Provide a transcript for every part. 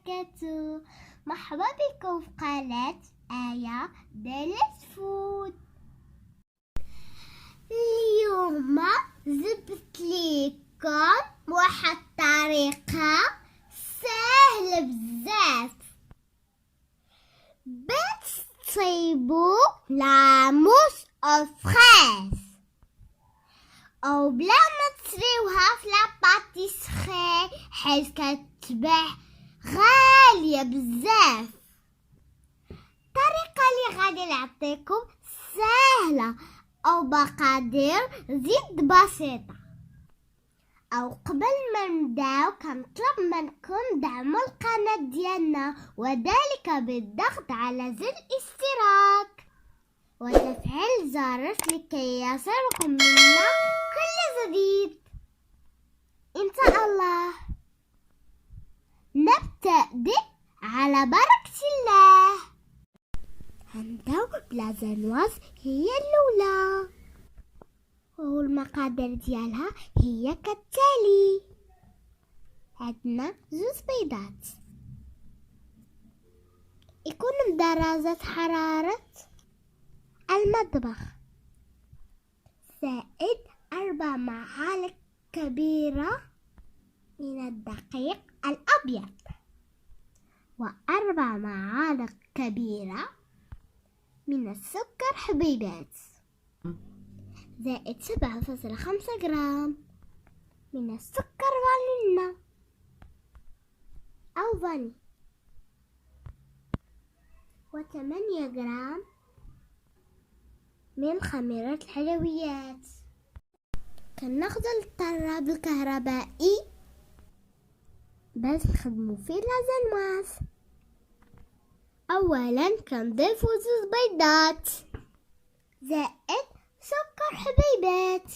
وبركاته. مرحبا بكم في قناة آية ديليس فود. اليوم جبت لكم واحد طريقة سهلة بزاف باش تصيبوا لاموس أو فخاز، أو بلا ما تشريوها في لاباتيسري حيت كتباع غالية بزاف. الطريقة اللي غادي نعطيكم سهلة أو بقدر زيد بسيطة. أو قبل ما نبداو كنطلب منكم دعموا القناة ديالنا، وذلك بالضغط على زر الاشتراك وتفعيل زر لكي يصلكم منا كل جديد إن شاء الله. نبدأ على بركة الله. هنبداو بلازانواز هي الأولى، والمقادير ديالها هي كالتالي. عندنا 2 بيضات يكونوا بدرجة حرارة المطبخ، زائد 4 معالق كبيرة من الدقيق الأبيض، و4 معالق كبيرة من السكر حبيبات، زائد 7.5 جرام من السكر فانيلا أو فاني، و8 جرام من خميرة الحلويات. كناخد الطراب الكهربائي باش نخدمو فيه لازانواز. أولا كنضيفو 2 بيضات زائد سكر حبيبات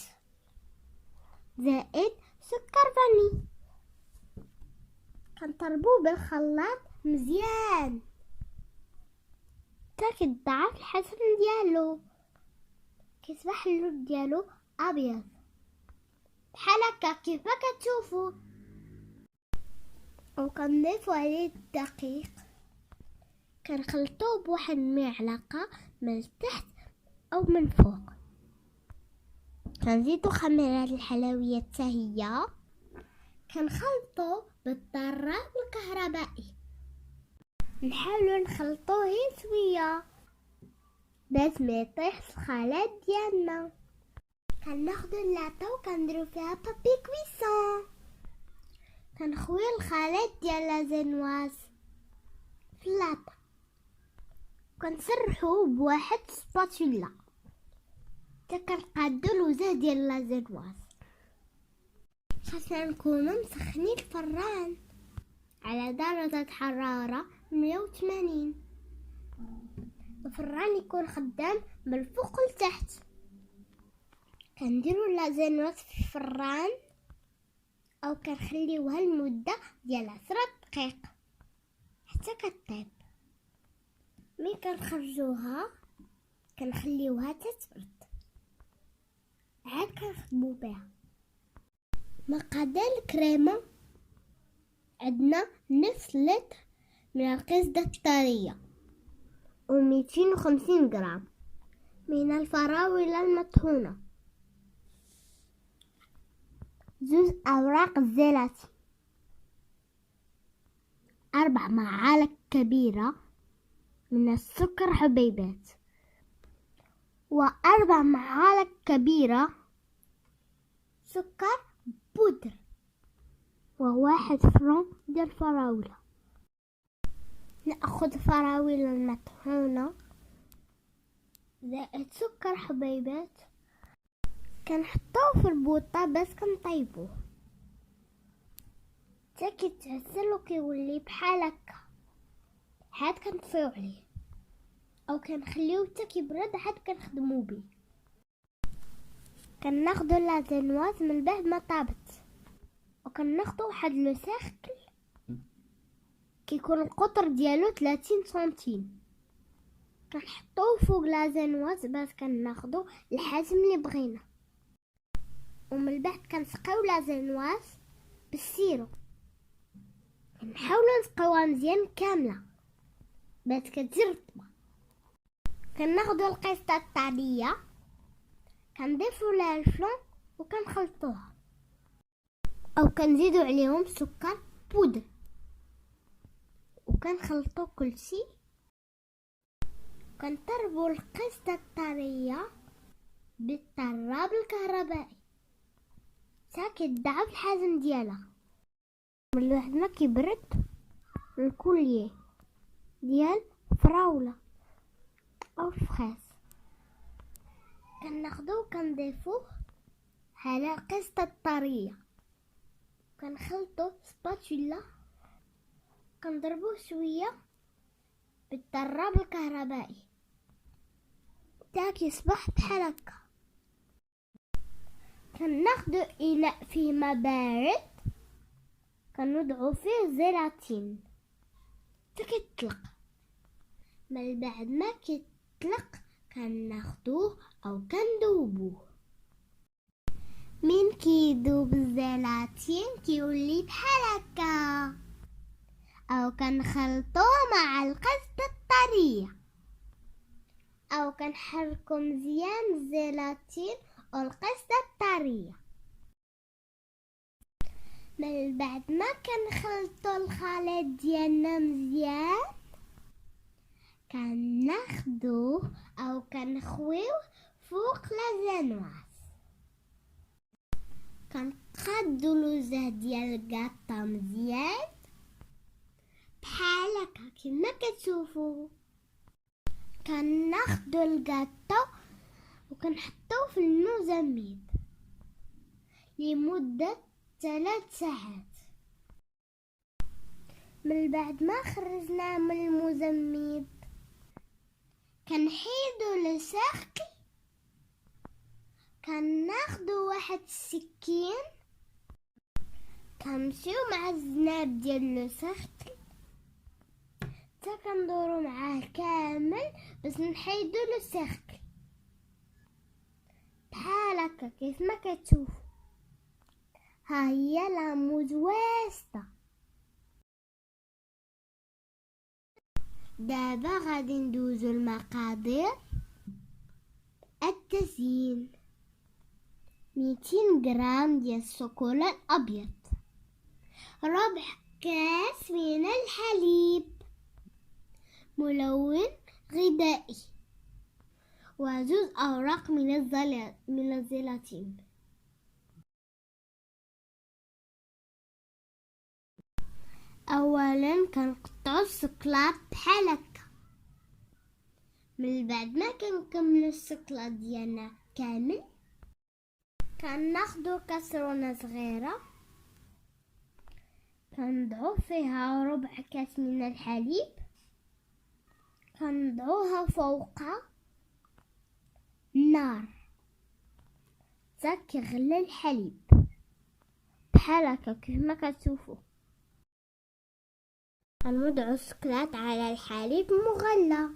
زائد سكر فاني، كنضربوه بالخلاط مزيان حتى كيتضاعف الحجم ديالو، كيصبح اللون ديالو ابيض بحال هكا كيفما كتشوفوا. وكنضيفو عليه الدقيق، كنخلطوه بواحد المعلقه من التحت او من فوق. كنزيدو خميرة الحلويات حتى هي، كنخلطو بالطراب الكهربائي، نحاولو نخلطوه شويه باش ما يطيحش الخليط ديالنا. كناخدو اللاطه وكنديرو فيها بابي كويسون، كنخويو الخليط ديال لازانواز في اللاطه، كنسرحوه بواحد سباتولا حتى كنقادو الوجه ديال لازانواز. خاصنا نكونو مسخنين الفران على درجة حرارة 180. الفران يكون خدام من الفوق لتحت. كنديرو لازانواز في الفران او كنخليوها لمدة ديال 10 دقائق حتى كطيب. ملي كنخرجوها كنخليوها تتبرد، عاد كنخدمو بها. مقادير الكريمة عندنا نصف لتر من القشطة الطرية، و250 جرام من الفراولة المطحونة، 2 أوراق الزيلاتين، 4 معالق كبيرة من السكر حبيبات، و4 معالق كبيرة سكر بودر، و1 فرن ديال الفراولة. ناخد الفراولة المطحونة زائد سكر حبيبات، كنحطوه في البوطة باش كنطيبوه حتى كيتعسل وكيولي بحال هكا. عاد كنطفيو عليه او كنخليوه حتى كيبرد عاد كنخدمو بيه. كناخدو لازانواز من بعد ما طابت، وكناخدو واحد لو سيركل كيكون القطر ديالو 30 سنتيم، كنحطوه فوق لازانواز باش كناخدو الحجم اللي بغينا. ومن بعد كنسقيو لازانواز بالسيرو نحاولو نسقيوها مزيان كاملة باش كتجي رطبة. كناخدو القشطة الطرية كنضيفو لها الفلون وكنخلطوها، او كنزيدو عليهم سكر بودر وكنخلطو كلشي. كنطربو القشطة الطرية بالطراب الكهربائي حتى كتضعف الحجم ديالها. من واحد ما كيبرد الكوليي ديال فراولة او فخاس كناخدو كنضيفوه على القشطة الطرية، كنخلطو سباتولا، كنضربوه شوية بالطراب الكهربائي حتى كيصبح بحال هكا. كناخدو اناء فيه ما بارد كنوضعو فيه زيلاتين حتى كيطلق. من بعد ما كيطلق كناخدوه او كندوبوه. من كيدوب الزيلاتين كيولي بحال هكا، او كنخلطوه مع القشطة الطرية او كنحركو مزيان الزيلاتين والقشطة الطرية. من بعد ما كنخلطو الخليط ديالنا مزيان كناخدوه او كنخويوه فوق لازانواس. كنقادو لوزه ديال الكاطا مزيان بحال هكا كما كتشوفوا. كناخدو الكاطا وكنحطوه في المزميد لمدة 3 ساعات. من بعد ما خرجناه من المزميد كنحيدو الساقي، كناخدو واحد السكين كنمشيو مع الزناب ديال الساقي حتى كندورو معاه كامل باش نحيدو الساقي بحال هكا كيف ما كتشوفوا. ها هي لاموز واسطة. دابا غادي ندوزو المقادير. التزيين 200 غرام ديال الشوكولا الابيض، ربع كاس من الحليب ملون غذائي، وجوز اوراق من الزيلاتين. اولا كنقطعو الشوكولاط بحال هكا. من بعد ما كنكملو الشوكولاط ديالنا كامل كناخدو كاسرونه صغيره كنضعو فيها ربع كاس من الحليب، كنضعوها فوق النار حتى كيغلي الحليب بحال هكا كيف ما كتشوفوا. كنوضعو الشوكولاط على الحليب مغلى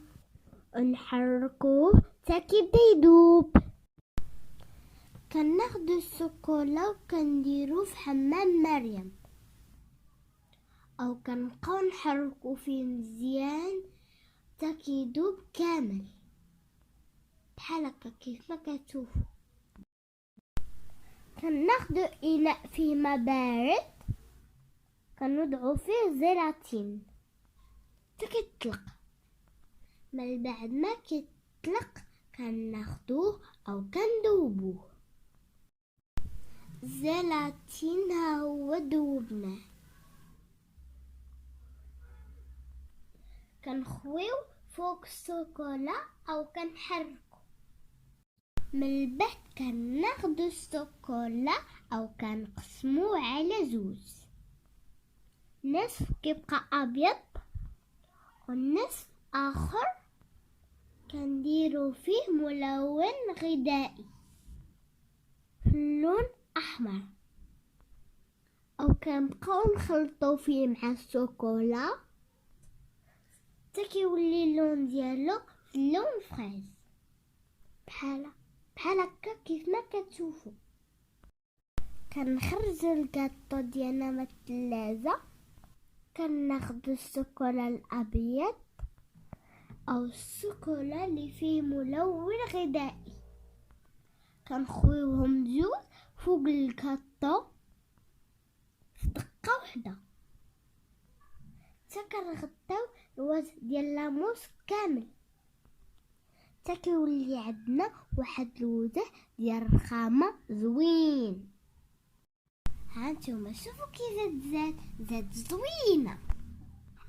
ونحركوه حتى كيبدا يذوب. كناخدو الشوكولا وكنديروه في حمام مريم او كنبقاو نحركو فيه مزيان حتى كيذوب كامل بحال هكا كيف ما كتشوفوا. كناخدو اناء فيه ما بارد كنوضعو فيه زيلاتين حتى كيطلق. من بعد ما كيطلق كناخدوه او كندوبوه. الزيلاتين ها هو دوبناه، كنخويو فوق الشوكولا او كنحركو. من بعد كناخدو الشوكولا او كنقسموه على زوج، نصف كيبقى ابيض والنصف اخر كنديرو فيه ملون غذائي في اللون احمر، او كنبقاو نخلطو فيه مع الشوكولا حتى كيولي اللون ديالو في اللون فريز بحال هكا كيف ما كتشوفوا. كنخرجوا الكاطو ديالنا من الثلاجه كناخدو الشوكولا الابيض او الشوكولا اللي فيه ملون غذائي، كنخويوهم جوج فوق الكاطو في دقة وحدة، حتى كنغطيو الوجه ديال لاموس كامل حتى كيولي عندنا واحد الوجه ديال الرخامة زوين. هانتوما شوفوا كيف زاد زوينة.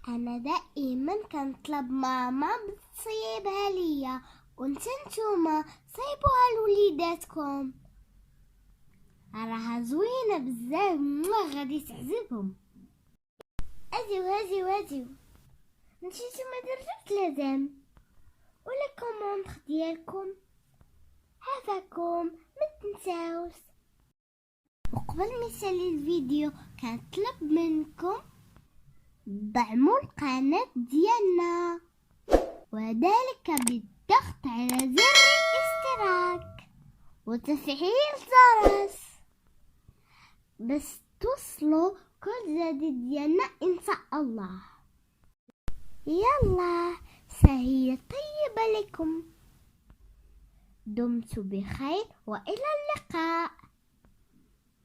انا دائما كنطلب ماما تصيبها ليا، نتوما صيبوها لوليداتكم، راها زوينه بزاف، غادي تعجبهم. اجيو نتوما درتو لازم ولا كومونط ديالكم هذاكم ما تنساوش. وقبل ما نسالي الفيديو كنطلب منكم دعموا القناة ديالنا، وذلك بالضغط على زر الاشتراك وتفعيل الجرس باش توصلوا كل جديد ديالنا ان شاء الله. يلا سهية طيبة لكم، دمتم بخير والى اللقاء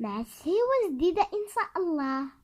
مع سهوة جديدة ان شاء الله.